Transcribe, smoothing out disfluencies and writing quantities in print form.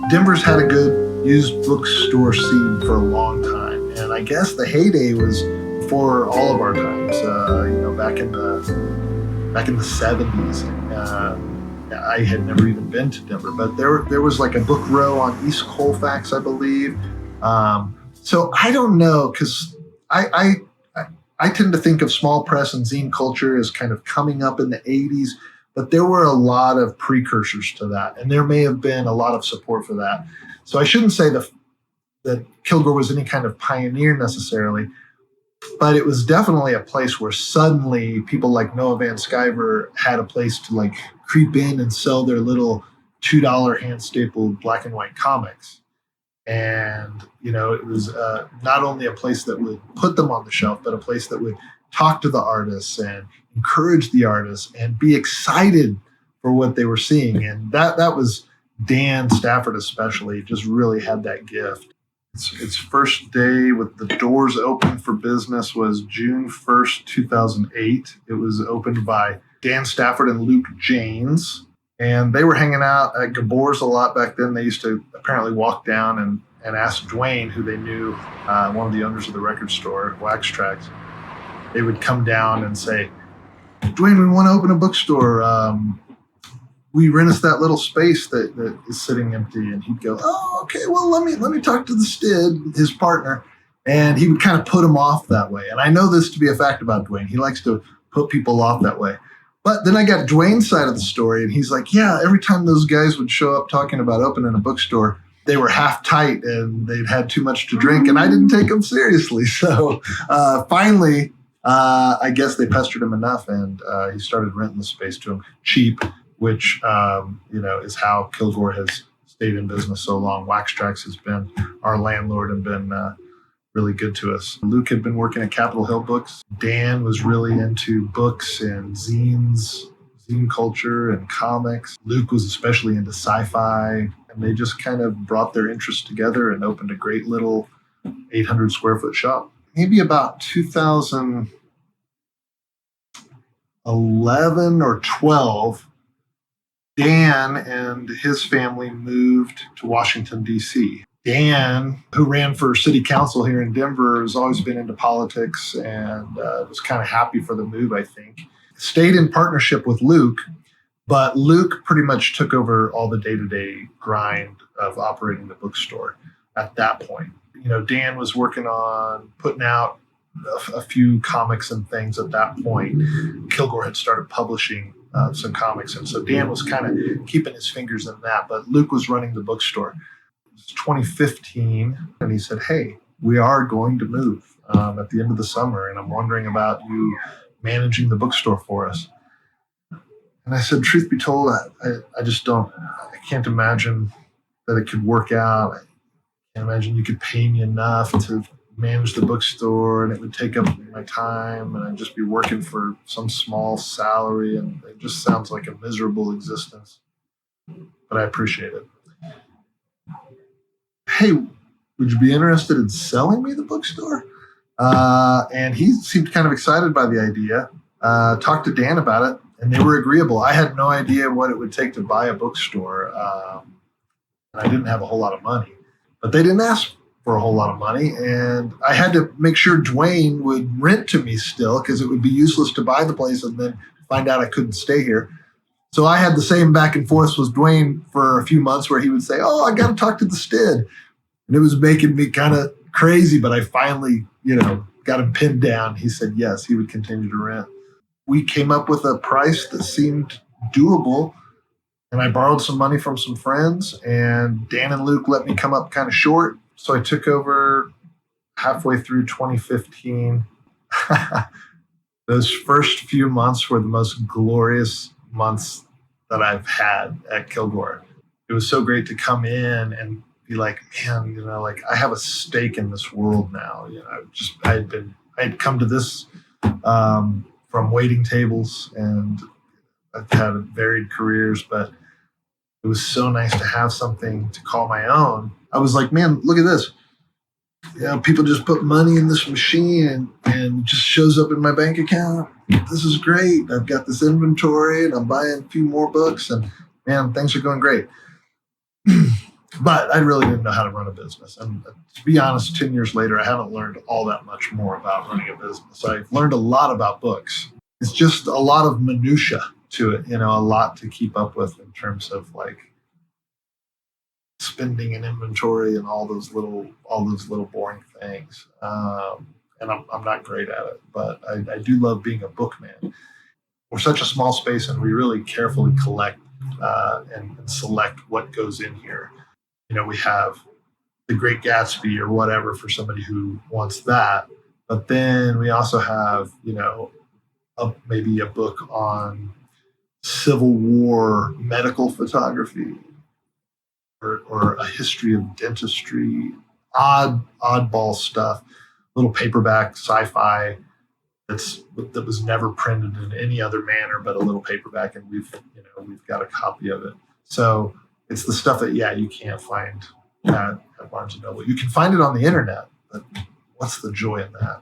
Denver's had a good used bookstore scene for a long time, and I guess the heyday was before all of our times. Back in the 70s. I had never even been to Denver, but there was like a book row on East Colfax, I believe. So I don't know, because I tend to think of small press and zine culture as kind of coming up in the 80s, but there were a lot of precursors to that, and there may have been a lot of support for that. So I shouldn't say that Kilgore was any kind of pioneer necessarily, but it was definitely a place where suddenly people like Noah Van Sciver had a place to like creep in and sell their little $2 hand-stapled black and white comics. And, it was not only a place that would put them on the shelf, but a place that would talk to the artists and encourage the artists and be excited for what they were seeing. And that was Dan Stafford especially, just really had that gift. Its first day with the doors open for business was June 1st, 2008. It was opened by Dan Stafford and Luke Janes. And they were hanging out at Gabor's a lot back then. They used to apparently walk down and ask Dwayne, who they knew, one of the owners of the record store, Wax Tracks. They would come down and say, Dwayne, we want to open a bookstore. We rent us that little space that is sitting empty. And he'd go, oh, okay, well, let me talk to the Stid, his partner. And he would kind of put him off that way. And I know this to be a fact about Dwayne. He likes to put people off that way. But then I got Dwayne's side of the story, and he's like, yeah, every time those guys would show up talking about opening a bookstore, they were half tight and they'd had too much to drink, and I didn't take them seriously. So finally, I guess they pestered him enough, and he started renting the space to him cheap, which, is how Kilgore has stayed in business so long. Wax Tracks has been our landlord and been really good to us. Luke had been working at Capitol Hill Books. Dan was really into books and zines, zine culture and comics. Luke was especially into sci-fi, and they just kind of brought their interests together and opened a great little 800 square foot shop. Maybe about 2011 or 12, Dan and his family moved to Washington, D.C. Dan, who ran for city council here in Denver, has always been into politics and was kind of happy for the move, I think. Stayed in partnership with Luke, but Luke pretty much took over all the day-to-day grind of operating the bookstore at that point. Dan was working on putting out a few comics and things at that point. Kilgore had started publishing some comics, and so Dan was kind of keeping his fingers in that, but Luke was running the bookstore. It was 2015, and he said, hey, we are going to move at the end of the summer, and I'm wondering about you managing the bookstore for us. And I said, truth be told, I can't imagine that it could work out. I can't imagine you could pay me enough to manage the bookstore, and it would take up my time, and I'd just be working for some small salary, and it just sounds like a miserable existence. But I appreciate it. Hey, would you be interested in selling me the bookstore? And he seemed kind of excited by the idea. Talked to Dan about it, and they were agreeable. I had no idea what it would take to buy a bookstore, and I didn't have a whole lot of money. But they didn't ask for a whole lot of money, and I had to make sure Dwayne would rent to me still, because it would be useless to buy the place and then find out I couldn't stay here. So I had the same back and forth with Dwayne for a few months where he would say, oh, I got to talk to the Stid. And it was making me kind of crazy, but I finally, got him pinned down. He said yes, he would continue to rent. We came up with a price that seemed doable, and I borrowed some money from some friends, and Dan and Luke let me come up kind of short. So I took over halfway through 2015. Those first few months were the most glorious months that I've had at Kilgore. It was so great to come in and be like, man, I have a stake in this world now. I had come to this from waiting tables, and I've had varied careers, but it was so nice to have something to call my own. I was like, man, look at this. People just put money in this machine and it just shows up in my bank account. This is great. I've got this inventory and I'm buying a few more books, and man, things are going great. But I really didn't know how to run a business. And to be honest, 10 years later, I haven't learned all that much more about running a business. I've learned a lot about books. It's just a lot of minutia to it, a lot to keep up with in terms of like spending and inventory and all those little boring things. And I'm not great at it, but I do love being a bookman. We're such a small space, and we really carefully collect and select what goes in here. We have The Great Gatsby or whatever for somebody who wants that, but then we also have maybe a book on Civil War medical photography or a history of dentistry, oddball stuff, little paperback sci-fi that was never printed in any other manner but a little paperback, and we've got a copy of it. So it's the stuff that you can't find at Barnes and Noble. You can find it on the internet, but what's the joy in that?